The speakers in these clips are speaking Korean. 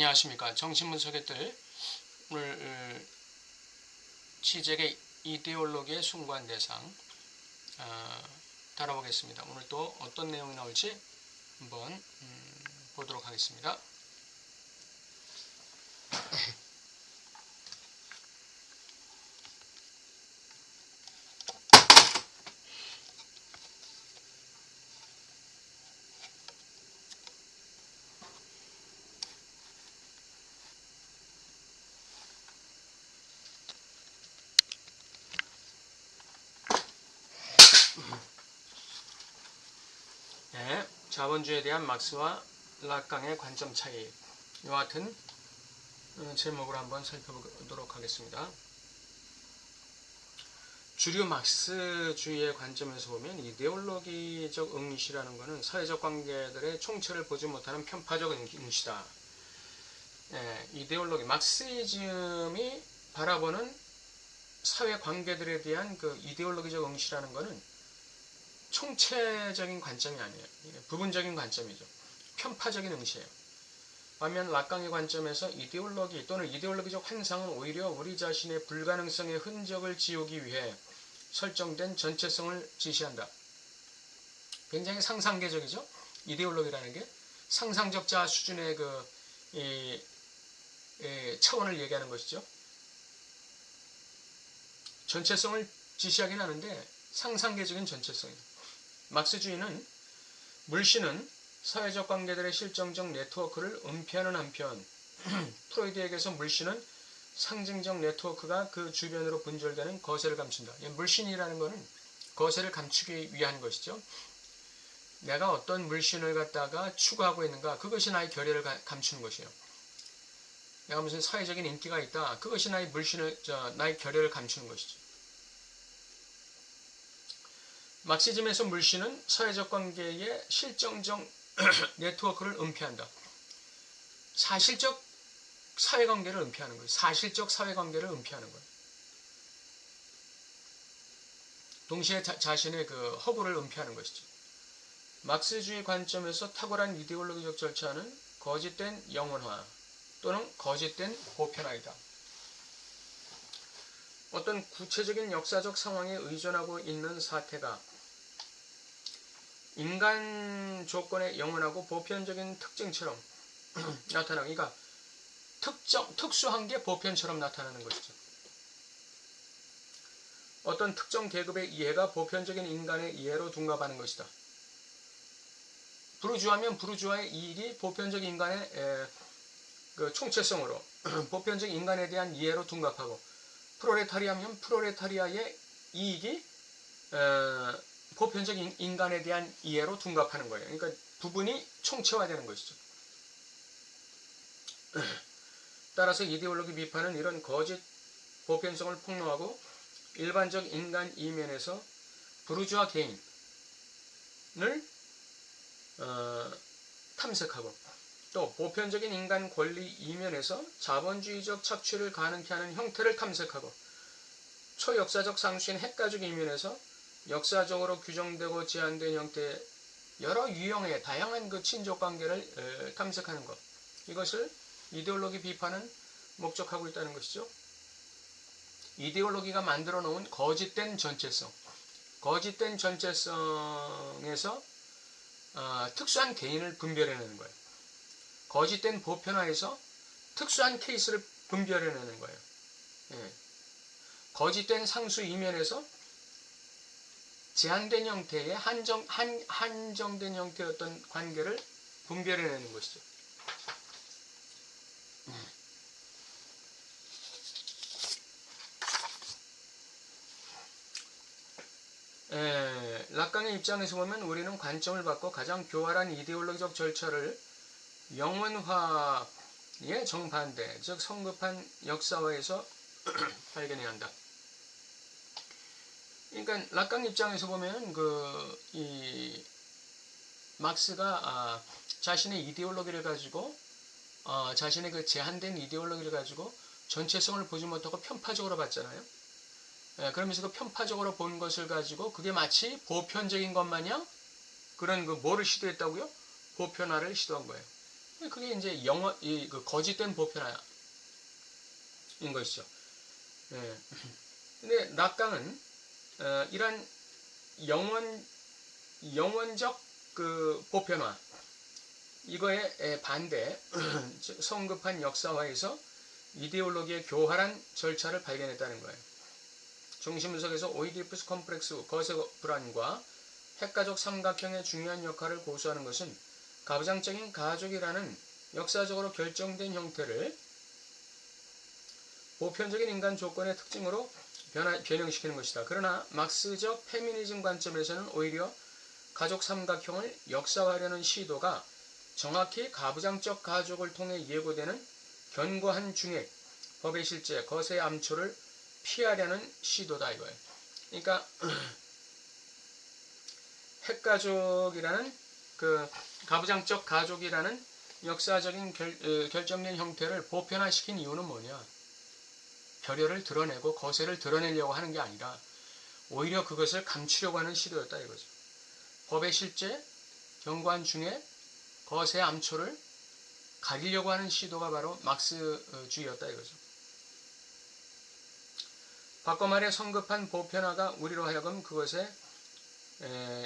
안녕하십니까. 정신분석의 오늘 취재의 이데올로기의 숭고한 대상 다뤄보겠습니다. 오늘 또 어떤 내용이 나올지 한번 보도록 하겠습니다. 네, 자본주의에 대한 막스와 락강의 관점 차이, 이와 같은 제목으로 한번 살펴보도록 하겠습니다. 주류 막스주의의 관점에서 보면 이데올로기적 응시라는 것은 사회적 관계들의 총체를 보지 못하는 편파적 응시다. 이데올로기, 막시즘이 바라보는 사회 관계들에 대한 그 이데올로기적 응시라는 것은 총체적인 관점이 아니에요. 부분적인 관점이죠. 편파적인 응시예요. 반면 락강의 관점에서 이데올로기 또는 이데올로기적 환상은 오히려 우리 자신의 불가능성의 흔적을 지우기 위해 설정된 전체성을 지시한다. 굉장히 상상계적이죠. 이데올로기라는 게 상상적 자아 수준의 차원을 얘기하는 것이죠. 전체성을 지시하긴 하는데 상상계적인 전체성이에요. 막스주의는 물신은 사회적 관계들의 실정적 네트워크를 은폐하는 한편 프로이드에게서 물신은 상징적 네트워크가 그 주변으로 분절되는 거세를 감춘다. 물신이라는 것은 거세를 감추기 위한 것이죠. 내가 어떤 물신을 갖다가 추구하고 있는가, 그것이 나의 결여를 감추는 것이에요. 내가 무슨 사회적인 인기가 있다, 그것이 나의 나의 결여를 감추는 것이죠. 막시즘에서 물신은 사회적 관계의 실정적 네트워크를 은폐한다. 사실적 사회관계를 은폐하는 거예요. 사실적 사회관계를 은폐하는 거예요. 동시에 자신의 그 허구를 은폐하는 것이죠. 막스주의 관점에서 탁월한 이데올로기적 절차는 거짓된 영원화 또는 거짓된 보편화이다. 어떤 구체적인 역사적 상황에 의존하고 있는 사태가 인간 조건의 영원하고 보편적인 특징처럼 나타나고, 그러니까 특수한 게 보편처럼 나타나는 것이죠. 어떤 특정 계급의 이해가 보편적인 인간의 이해로 둔갑하는 것이다. 부르주아면 부르주아의 이익이 보편적 인간의 그 총체성으로 보편적 인간에 대한 이해로 둔갑하고, 프롤레타리아면 프롤레타리아의 이익이 보편적 인간에 대한 이해로 둔갑하는 거예요. 그러니까 부분이 총체화되는 것이죠. 따라서 이데올로기 비판은 이런 거짓 보편성을 폭로하고 일반적 인간 이면에서 부르주아 개인을 탐색하고, 또 보편적인 인간 권리 이면에서 자본주의적 착취를 가능케 하는 형태를 탐색하고, 초역사적 상수인 핵가족 이면에서 역사적으로 규정되고 제한된 형태의 여러 유형의 다양한 그 친족관계를 탐색하는 것, 이것을 이데올로기 비판은 목적하고 있다는 것이죠. 이데올로기가 만들어 놓은 거짓된 전체성, 거짓된 전체성에서 특수한 개인을 분별해내는 거예요. 거짓된 보편화에서 특수한 케이스를 분별해내는 거예요. 거짓된 상수 이면에서 제한된 형태의 한정된 형태의 어떤 관계를 분별해내는 것이죠. 락강의 입장에서 보면 우리는 관점을 바꿔 가장 교활한 이데올로기적 절차를 영원화의 정반대, 즉 성급한 역사화에서 발견해야 한다. 그러니까 락강 입장에서 보면 이 막스가 자신의 이데올로기를 가지고 자신의 그 제한된 이데올로기를 가지고 전체성을 보지 못하고 편파적으로 봤잖아요. 그러면서 그 편파적으로 본 것을 가지고 그게 마치 보편적인 것 마냥 그런 뭐를 시도했다고요? 보편화를 시도한 거예요. 그게 이제 그 거짓된 보편화인 것이죠. 예. 근데 락강은 이런 영원적 그 보편화 이거에 반대 성급한 역사화에서 이데올로기의 교활한 절차를 발견했다는 거예요. 중심분석에서 오이디푸스 컴플렉스 거세 불안과 핵가족 삼각형의 중요한 역할을 고수하는 것은 가부장적인 가족이라는 역사적으로 결정된 형태를 보편적인 인간 조건의 특징으로 변형시키는 것이다. 그러나 막스적 페미니즘 관점에서는 오히려 가족 삼각형을 역사화하려는 시도가 정확히 가부장적 가족을 통해 예고되는 견고한 중액, 법의 실제, 거세의 암초를 피하려는 시도다 이거예요. 그러니까 핵가족이라는 그 가부장적 가족이라는 역사적인 결정된 형태를 보편화시킨 이유는 뭐냐? 결여를 드러내고 거세를 드러내려고 하는 게 아니라 오히려 그것을 감추려고 하는 시도였다 이거죠. 법의 실제, 견고한 중에 거세의 암초를 가리려고 하는 시도가 바로 막스주의였다 이거죠. 바꿔 말해 성급한 보편화가 우리로 하여금 그것의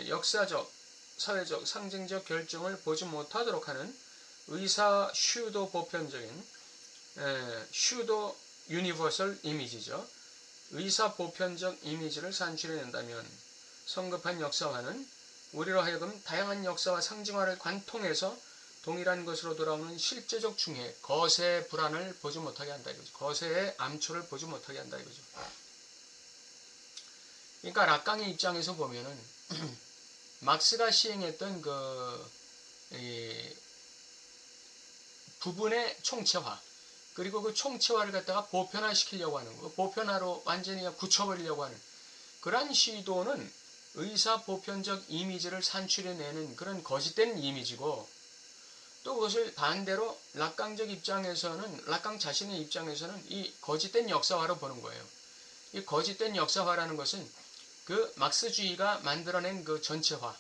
역사적, 사회적, 상징적 결정을 보지 못하도록 하는 의사 슈도 보편적인 슈도 유니버설 이미지죠. 의사 보편적 이미지를 산출해낸다면 성급한 역사화는 우리로 하여금 다양한 역사와 상징화를 관통해서 동일한 것으로 돌아오는 실제적 중에 거세의 불안을 보지 못하게 한다 이거죠. 거세의 암초를 보지 못하게 한다 이거죠. 그러니까 락강의 입장에서 보면은 막스가 시행했던 부분의 총체화 그리고 그 총체화를 갖다가 보편화시키려고 하는 거, 보편화로 완전히 굳혀버리려고 하는 그러한 시도는 의사 보편적 이미지를 산출해내는 그런 거짓된 이미지고 또 그것을 반대로 락강적 입장에서는 락강 자신의 입장에서는 이 거짓된 역사화로 보는 거예요. 이 거짓된 역사화라는 것은 그 막스주의가 만들어낸 그 전체화,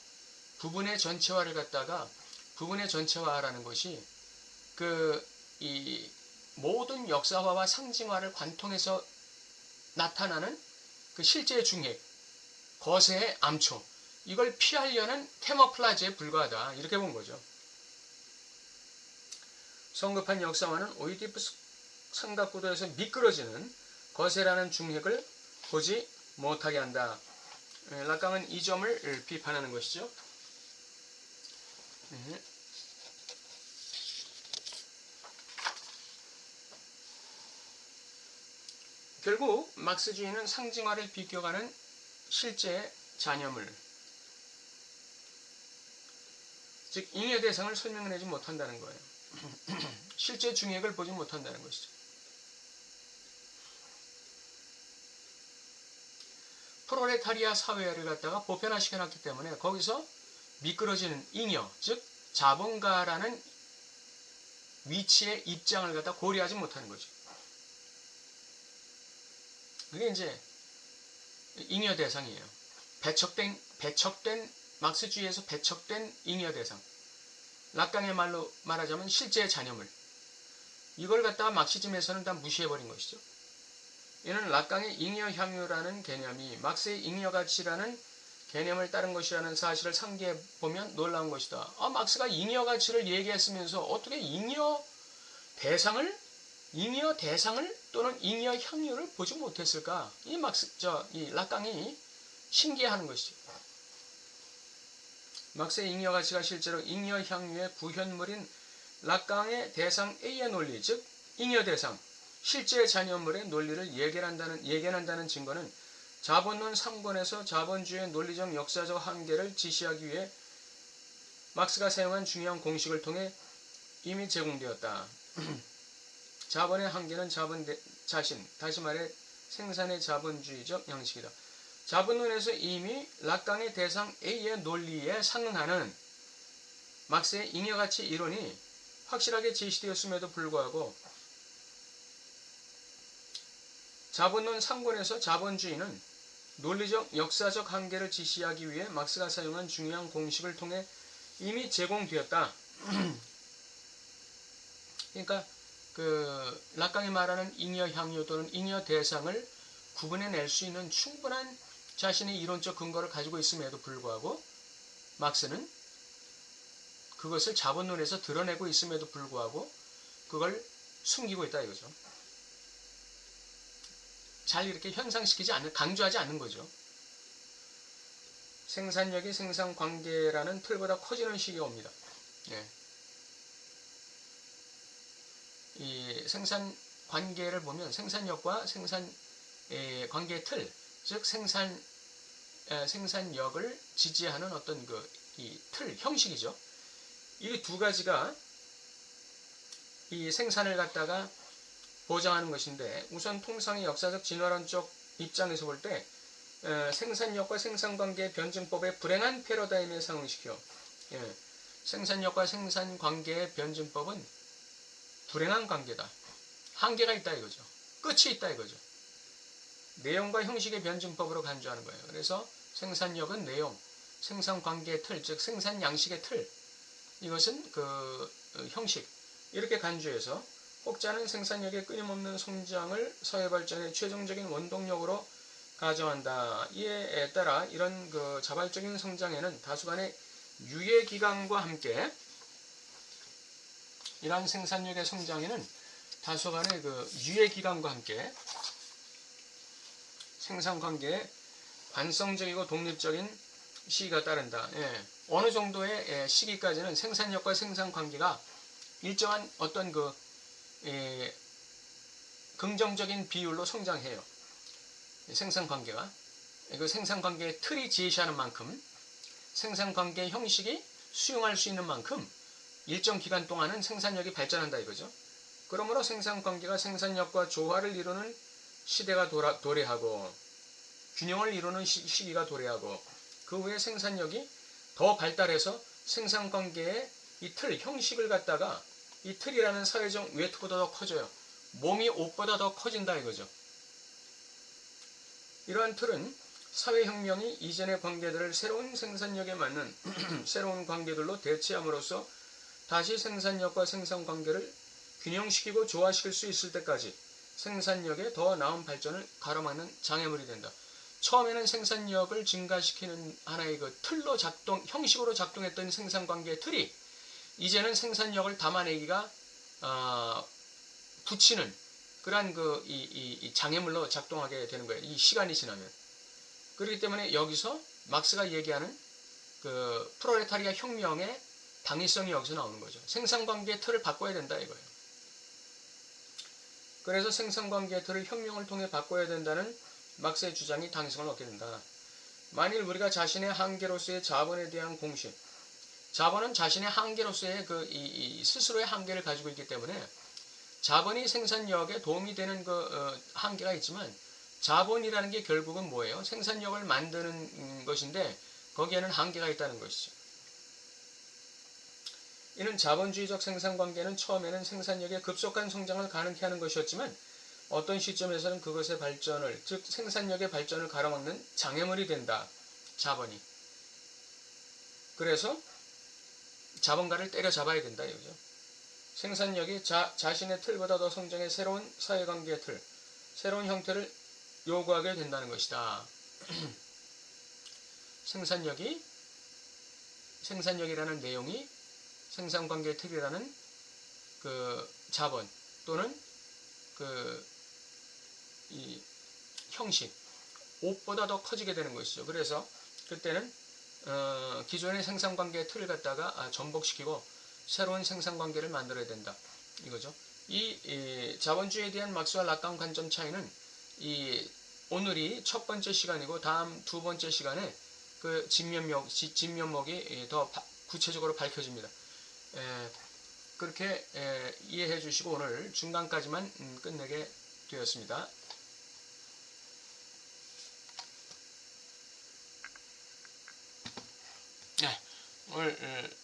부분의 전체화를 갖다가 부분의 전체화라는 것이 이 모든 역사화와 상징화를 관통해서 나타나는 그 실제의 중핵, 거세의 암초, 이걸 피하려는 캐모플라지에 불과하다 이렇게 본 거죠. 성급한 역사화는 오이디푸스 삼각구도에서 미끄러지는 거세라는 중핵을 보지 못하게 한다. 락강은 이 점을 비판하는 것이죠. 결국 막스주의는 상징화를 비껴가는 실제의 잔여물, 즉 잉여 대상을 설명해내지 못한다는 거예요. 실제 중액을 보지 못한다는 것이죠. 프롤레타리아 사회를 갖다가 보편화시켜놨기 때문에 거기서 미끄러지는 잉여, 즉 자본가라는 위치의 입장을 갖다 고려하지 못하는 거죠. 그게 이제 잉여 대상이에요. 배척된 막스주의에서 배척된 잉여 대상. 락강의 말로 말하자면 실제의 잔여물. 이걸 갖다가 막시즘에서는 다 무시해버린 것이죠. 이는 락강의 잉여 향유라는 개념이 막스의 잉여 가치라는 개념을 따른 것이라는 사실을 상기해 보면 놀라운 것이다. 막스가 잉여 가치를 얘기했으면서 어떻게 잉여 대상을 또는 잉여 향유를 보지 못했을까? 이 락강이 신기해하는 것이죠. 막스의 잉여 가치가 실제로 잉여 향유의 구현물인 락강의 대상 A의 논리, 즉 잉여 대상, 실제 잔여물의 논리를 예견한다는 증거는 자본론 3권에서 자본주의의 논리적 역사적 한계를 지시하기 위해 막스가 사용한 중요한 공식을 통해 이미 제공되었다. 자본의 한계는 자본 자신, 다시 말해 생산의 자본주의적 양식이다. 자본론에서 이미 락강의 대상 A의 논리에 상응하는 막스의 잉여가치 이론이 확실하게 제시되었음에도 불구하고 자본론 3권에서 자본주의는 논리적 역사적 한계를 지시하기 위해 막스가 사용한 중요한 공식을 통해 이미 제공되었다. 그러니까 그 락강이 말하는 잉여 향유 또는 잉여 대상을 구분해낼 수 있는 충분한 자신의 이론적 근거를 가지고 있음에도 불구하고 막스는 그것을 자본론에서 드러내고 있음에도 불구하고 그걸 숨기고 있다 이거죠. 잘 이렇게 현상시키지 않는, 강조하지 않는 거죠. 생산력이 생산관계라는 틀보다 커지는 시기가 옵니다. 예. 이 생산관계를 보면 생산력과 생산관계의 틀, 즉 생산력을 지지하는 어떤 이 틀, 형식이죠. 이 두 가지가 이 생산을 갖다가 보장하는 것인데, 우선 통상의 역사적 진화론적 입장에서 볼 때 생산력과 생산관계의 변증법의 불행한 패러다임에 상응시켜, 생산력과 생산관계의 변증법은 불행한 관계다. 한계가 있다 이거죠. 끝이 있다 이거죠. 내용과 형식의 변증법으로 간주하는 거예요. 그래서 생산력은 내용, 생산관계의 틀, 즉 생산 양식의 틀, 이것은 그 형식, 이렇게 간주해서 혹자는 생산력의 끊임없는 성장을 사회 발전의 최종적인 원동력으로 가정한다. 이에 따라 이런 그 자발적인 성장에는 다수간의 유예 기간과 함께, 이러한 생산력의 성장에는 다수간의 그 유예 기간과 함께 생산관계에 관성적이고 독립적인 시기가 따른다. 어느 정도의 시기까지는 생산력과 생산관계가 일정한 어떤 긍정적인 비율로 성장해요. 생산관계가. 그 생산관계의 틀이 제시하는 만큼, 생산관계의 형식이 수용할 수 있는 만큼 일정 기간 동안은 생산력이 발전한다 이거죠. 그러므로 생산관계가 생산력과 조화를 이루는 시대가 도래하고, 균형을 이루는 시기가 도래하고, 그 후에 생산력이 더 발달해서 생산관계의 이 틀, 형식을 갖다가, 이 틀이라는 사회적 외투보다 더 커져요. 몸이 옷보다 더 커진다 이거죠. 이러한 틀은 사회혁명이 이전의 관계들을 새로운 생산력에 맞는 새로운 관계들로 대체함으로써 다시 생산력과 생산관계를 균형시키고 조화시킬 수 있을 때까지 생산력의 더 나은 발전을 가로막는 장애물이 된다. 처음에는 생산력을 증가시키는 하나의 그 틀로 형식으로 작동했던 생산관계의 틀이 이제는 생산력을 담아내기가 붙이는 그러한 이 장애물로 작동하게 되는 거예요. 이 시간이 지나면. 그렇기 때문에 여기서 막스가 얘기하는 그 프롤레타리아 혁명의 당위성이 여기서 나오는 거죠. 생산관계의 틀을 바꿔야 된다 이거예요. 그래서 생산관계의 틀을 혁명을 통해 바꿔야 된다는 막스의 주장이 당위성을 얻게 된다. 만일 우리가 자신의 한계로서의 자본에 대한 공식, 자본은 자신의 한계로서의 스스로의 한계를 가지고 있기 때문에 자본이 생산력에 도움이 되는 한계가 있지만, 자본이라는 게 결국은 뭐예요? 생산력을 만드는 것인데 거기에는 한계가 있다는 것이죠. 이는 자본주의적 생산관계는 처음에는 생산력의 급속한 성장을 가능케 하는 것이었지만 어떤 시점에서는 그것의 발전을, 즉 생산력의 발전을 가로막는 장애물이 된다. 자본이. 그래서 자본가를 때려잡아야 된다 이거죠. 생산력이 자신의 틀보다 더 성장해 새로운 사회관계의 틀, 새로운 형태를 요구하게 된다는 것이다. 생산력이라는 내용이 생산관계의 틀이라는 그 자본 또는 이 형식, 옷보다 더 커지게 되는 것이죠. 그래서 그때는 기존의 생산관계의 틀을 갖다가 전복시키고 새로운 생산관계를 만들어야 된다 이거죠. 이 자본주의에 대한 막스와 락강 관점 차이는 오늘이 첫 번째 시간이고 다음 두 번째 시간에 그 진면목이 더 구체적으로 밝혀집니다. 그렇게 이해해 주시고 오늘 중간까지만 끝내게 되었습니다. 네, 오늘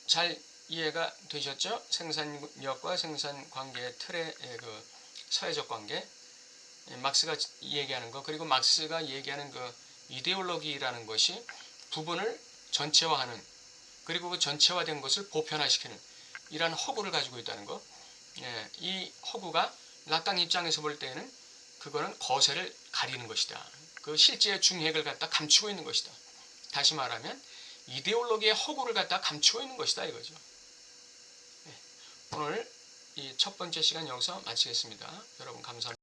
잘 이해가 되셨죠? 생산력과 생산관계의 틀의 그 사회적 관계, 막스가 얘기하는 것, 그리고 막스가 얘기하는 그 이데올로기라는 것이 부분을 전체화하는, 그리고 그 전체화된 것을 보편화시키는 이러한 허구를 가지고 있다는 것, 예, 이 허구가 락강 입장에서 볼 때에는 그거는 거세를 가리는 것이다. 그 실제의 중핵을 갖다 감추고 있는 것이다. 다시 말하면 이데올로기의 허구를 갖다 감추고 있는 것이다 이거죠. 예, 오늘 이 첫 번째 시간 여기서 마치겠습니다. 여러분 감사합니다.